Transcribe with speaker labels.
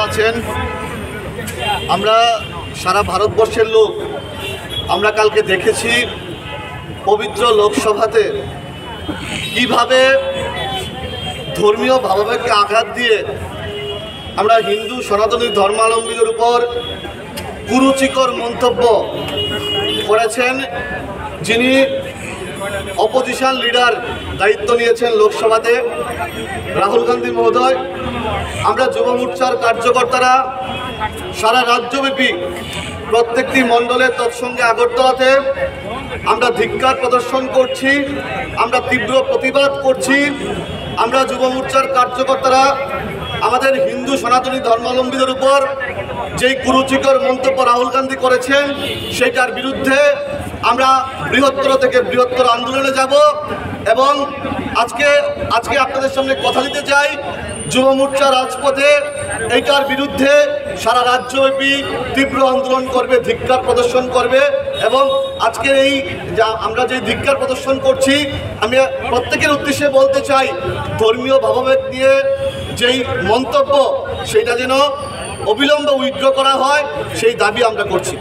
Speaker 1: আছেন আমরা সারা ভারতবর্ষের লোক আমরা কালকে দেখেছি পবিত্র লোকসভাতে কিভাবে ধর্মীয় ভাবাবেগকে আঘাত দিয়ে আমরা হিন্দু সনাতনী ধর্মাবলম্বীদের উপর কুরুচিকর মন্তব্য করেছেন যিনি অপোজিশন লিডার দায়িত্ব নিয়েছেন লোকসভাতে রাহুল গান্ধী মহোদয়। আমরা যুব মোর্চার কার্যকর্তারা সারা রাজ্যব্যাপী প্রত্যেকটি মণ্ডলে তৎসঙ্গে আগরতলাতে আমরা ধিক্কার প্রদর্শন করছি, আমরা তীব্র প্রতিবাদ করছি। আমরা যুব মোর্চার কার্যকর্তারা আমাদের হিন্দু সনাতনী ধর্মাবলম্বীদের উপর যেই কুরুচিকর মন্তব্য রাহুল গান্ধী করেছেন সেটার বিরুদ্ধে আমরা বৃহত্তর থেকে বৃহত্তর আন্দোলনে যাব এবং আজকে আপনাদের সামনে কথা দিতে চাই যুব মোর্চা রাজপথে এইটার বিরুদ্ধে সারা রাজ্যব্যাপী তীব্র আন্দোলন করবে, ধিক্কার প্রদর্শন করবে। এবং আজকের এই আমরা যে ধিক্কার প্রদর্শন করছি আমি প্রত্যেকের উদ্দেশ্যে বলতে চাই ধর্মীয় ভাবাবেগ নিয়ে যেই মন্তব্য সেটা যেন অবিলম্বে উইথড্র করা হয় সেই দাবি আমরা করছি।